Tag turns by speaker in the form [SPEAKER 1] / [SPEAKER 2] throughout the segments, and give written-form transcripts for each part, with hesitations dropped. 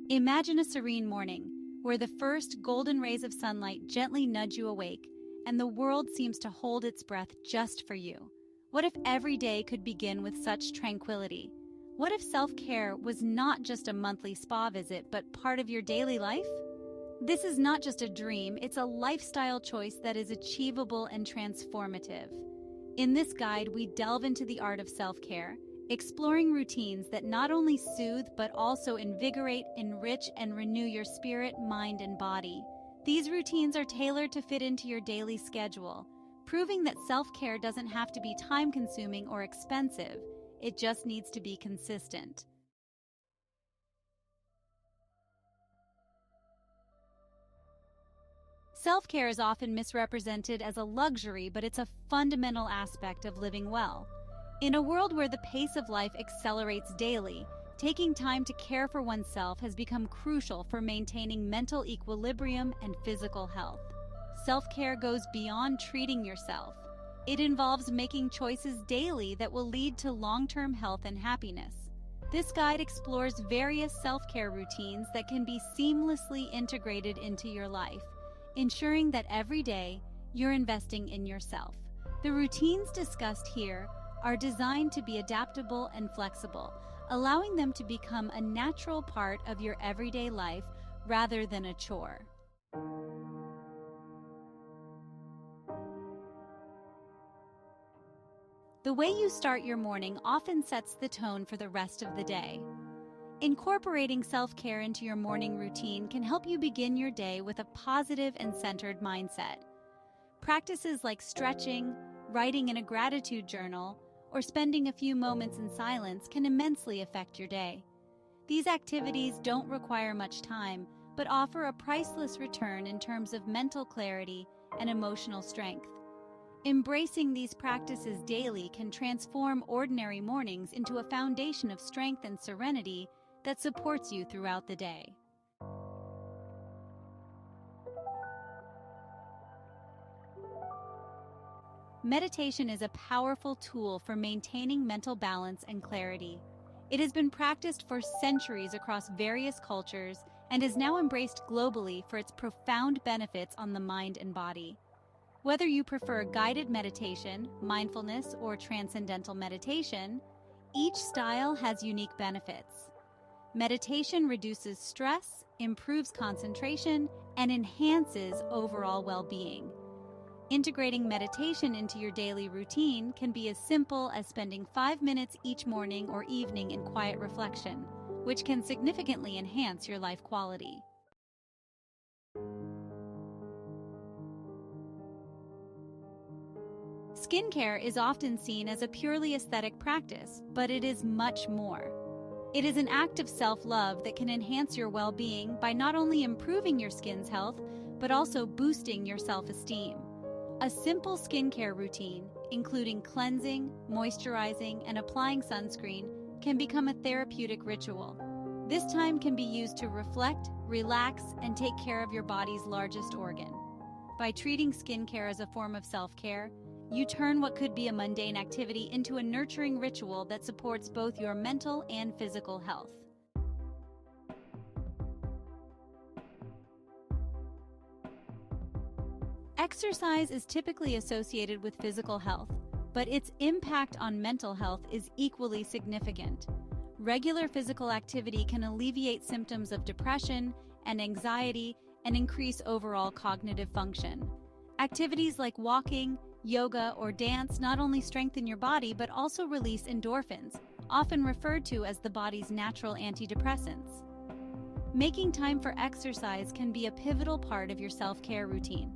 [SPEAKER 1] Imagine a serene morning, where the first golden rays of sunlight gently nudge you awake, and the world seems to hold its breath just for you. What if every day could begin with such tranquility? What if self-care was not just a monthly spa visit, but part of your daily life? This is not just a dream, it's a lifestyle choice that is achievable and transformative. In this guide, we delve into the art of self-care, exploring routines that not only soothe but also invigorate, enrich, and renew your spirit, mind, and body. These routines are tailored to fit into your daily schedule, proving that self-care doesn't have to be time-consuming or expensive. It just needs to be consistent. Self-care is often misrepresented as a luxury, but it's a fundamental aspect of living well. In a world where the pace of life accelerates daily, taking time to care for oneself has become crucial for maintaining mental equilibrium and physical health. Self-care goes beyond treating yourself. It involves making choices daily that will lead to long-term health and happiness. This guide explores various self-care routines that can be seamlessly integrated into your life, ensuring that every day you're investing in yourself. The routines discussed here are designed to be adaptable and flexible, allowing them to become a natural part of your everyday life rather than a chore. The way you start your morning often sets the tone for the rest of the day. Incorporating self-care into your morning routine can help you begin your day with a positive and centered mindset. Practices like stretching, writing in a gratitude journal, or spending a few moments in silence can immensely affect your day. These activities don't require much time, but offer a priceless return in terms of mental clarity and emotional strength. Embracing these practices daily can transform ordinary mornings into a foundation of strength and serenity that supports you throughout the day. Meditation is a powerful tool for maintaining mental balance and clarity. It has been practiced for centuries across various cultures and is now embraced globally for its profound benefits on the mind and body. Whether you prefer guided meditation, mindfulness, or transcendental meditation, each style has unique benefits. Meditation reduces stress, improves concentration, and enhances overall well-being. Integrating meditation into your daily routine can be as simple as spending 5 minutes each morning or evening in quiet reflection, which can significantly enhance your life quality. Skincare is often seen as a purely aesthetic practice, but it is much more. It is an act of self-love that can enhance your well-being by not only improving your skin's health, but also boosting your self-esteem. A simple skincare routine, including cleansing, moisturizing, and applying sunscreen, can become a therapeutic ritual. This time can be used to reflect, relax, and take care of your body's largest organ. By treating skincare as a form of self-care, you turn what could be a mundane activity into a nurturing ritual that supports both your mental and physical health. Exercise is typically associated with physical health, but its impact on mental health is equally significant. Regular physical activity can alleviate symptoms of depression and anxiety and increase overall cognitive function. Activities like walking, yoga, or dance not only strengthen your body but also release endorphins, often referred to as the body's natural antidepressants. Making time for exercise can be a pivotal part of your self-care routine.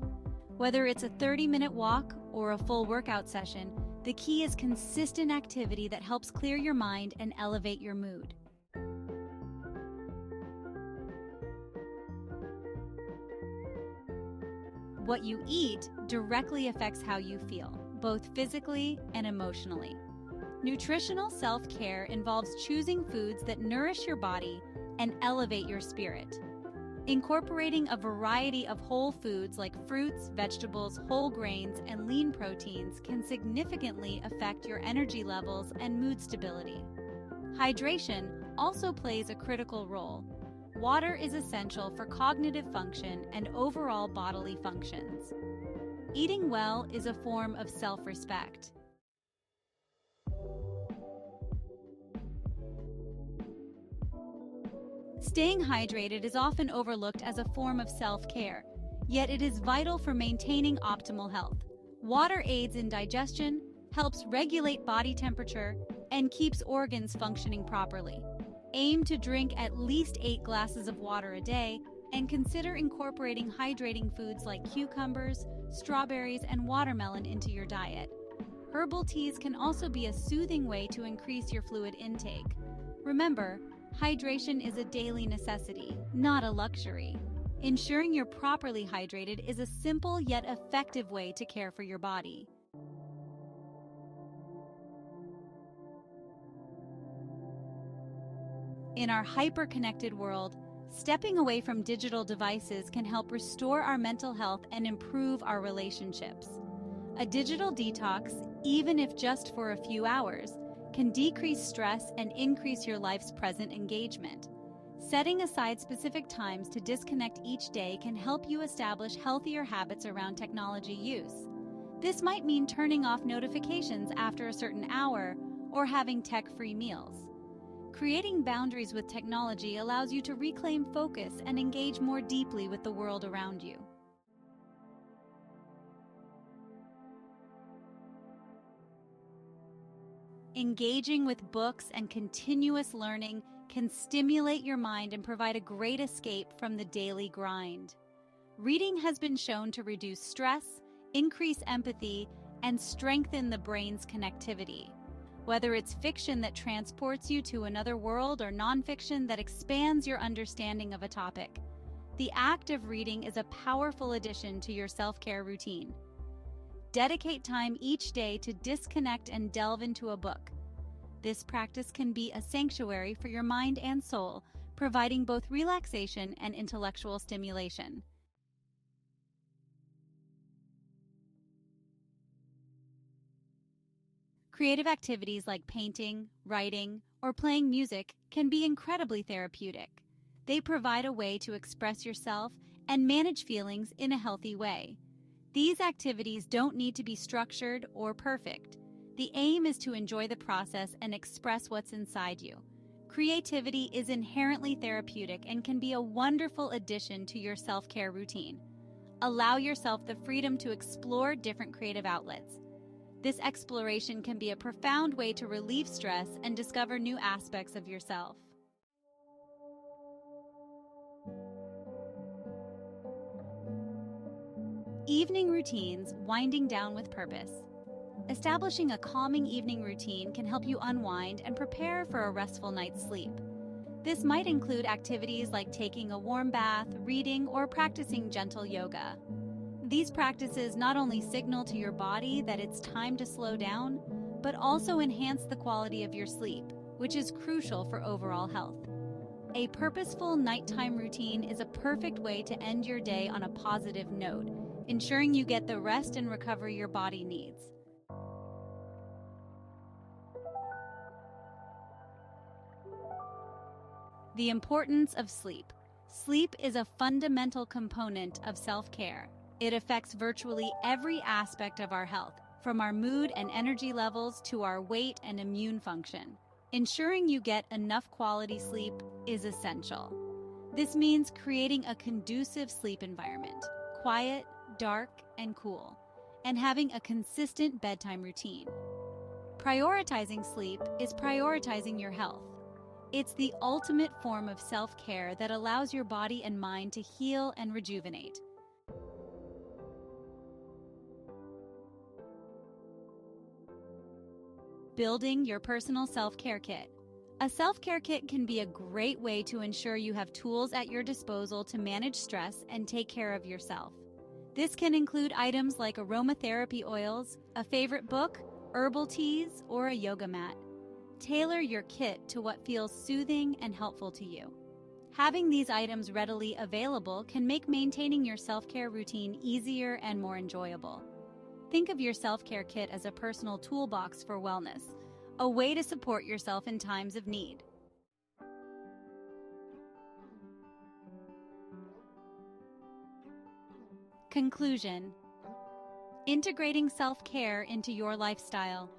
[SPEAKER 1] Whether it's a 30-minute walk or a full workout session, the key is consistent activity that helps clear your mind and elevate your mood. What you eat directly affects how you feel, both physically and emotionally. Nutritional self-care involves choosing foods that nourish your body and elevate your spirit. Incorporating a variety of whole foods like fruits, vegetables, whole grains, and lean proteins can significantly affect your energy levels and mood stability. Hydration also plays a critical role. Water is essential for cognitive function and overall bodily functions. Eating well is a form of self-respect. Staying hydrated is often overlooked as a form of self-care, yet it is vital for maintaining optimal health. Water aids in digestion, helps regulate body temperature, and keeps organs functioning properly. Aim to drink at least 8 glasses of water a day, and consider incorporating hydrating foods like cucumbers, strawberries, and watermelon into your diet. Herbal teas can also be a soothing way to increase your fluid intake. Remember, hydration is a daily necessity, not a luxury. Ensuring you're properly hydrated is a simple yet effective way to care for your body. In our hyper-connected world, stepping away from digital devices can help restore our mental health and improve our relationships. A digital detox, even if just for a few hours, can decrease stress and increase your life's present engagement. Setting aside specific times to disconnect each day can help you establish healthier habits around technology use. This might mean turning off notifications after a certain hour or having tech-free meals. Creating boundaries with technology allows you to reclaim focus and engage more deeply with the world around you. Engaging with books and continuous learning can stimulate your mind and provide a great escape from the daily grind. Reading has been shown to reduce stress, increase empathy, and strengthen the brain's connectivity. Whether it's fiction that transports you to another world or nonfiction that expands your understanding of a topic, the act of reading is a powerful addition to your self-care routine. Dedicate time each day to disconnect and delve into a book. This practice can be a sanctuary for your mind and soul, providing both relaxation and intellectual stimulation. Creative activities like painting, writing, or playing music can be incredibly therapeutic. They provide a way to express yourself and manage feelings in a healthy way. These activities don't need to be structured or perfect. The aim is to enjoy the process and express what's inside you. Creativity is inherently therapeutic and can be a wonderful addition to your self-care routine. Allow yourself the freedom to explore different creative outlets. This exploration can be a profound way to relieve stress and discover new aspects of yourself. Evening routines, winding down with purpose. Establishing a calming evening routine can help you unwind and prepare for a restful night's sleep. This might include activities like taking a warm bath, reading, or practicing gentle yoga. These practices not only signal to your body that it's time to slow down, but also enhance the quality of your sleep, which is crucial for overall health. A purposeful nighttime routine is a perfect way to end your day on a positive note, ensuring you get the rest and recovery your body needs. The importance of sleep. Sleep is a fundamental component of self-care. It affects virtually every aspect of our health, from our mood and energy levels to our weight and immune function. Ensuring you get enough quality sleep is essential. This means creating a conducive sleep environment, quiet, dark, and cool, and having a consistent bedtime routine. Prioritizing sleep is prioritizing your health. It's the ultimate form of self-care that allows your body and mind to heal and rejuvenate. Building your personal self-care kit. A self-care kit can be a great way to ensure you have tools at your disposal to manage stress and take care of yourself. This can include items like aromatherapy oils, a favorite book, herbal teas, or a yoga mat. Tailor your kit to what feels soothing and helpful to you. Having these items readily available can make maintaining your self-care routine easier and more enjoyable. Think of your self-care kit as a personal toolbox for wellness, a way to support yourself in times of need. Conclusion: integrating self-care into your lifestyle.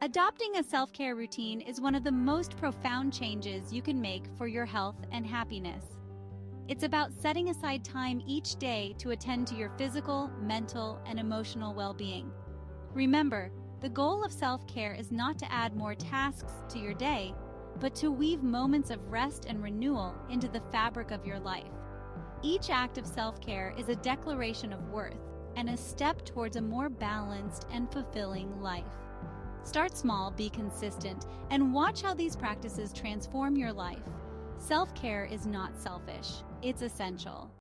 [SPEAKER 1] Adopting a self-care routine is one of the most profound changes you can make for your health and happiness. It's about setting aside time each day to attend to your physical, mental, and emotional well-being. Remember, the goal of self-care is not to add more tasks to your day, but to weave moments of rest and renewal into the fabric of your life. Each act of self-care is a declaration of worth and a step towards a more balanced and fulfilling life. Start small, be consistent, and watch how these practices transform your life. Self-care is not selfish, it's essential.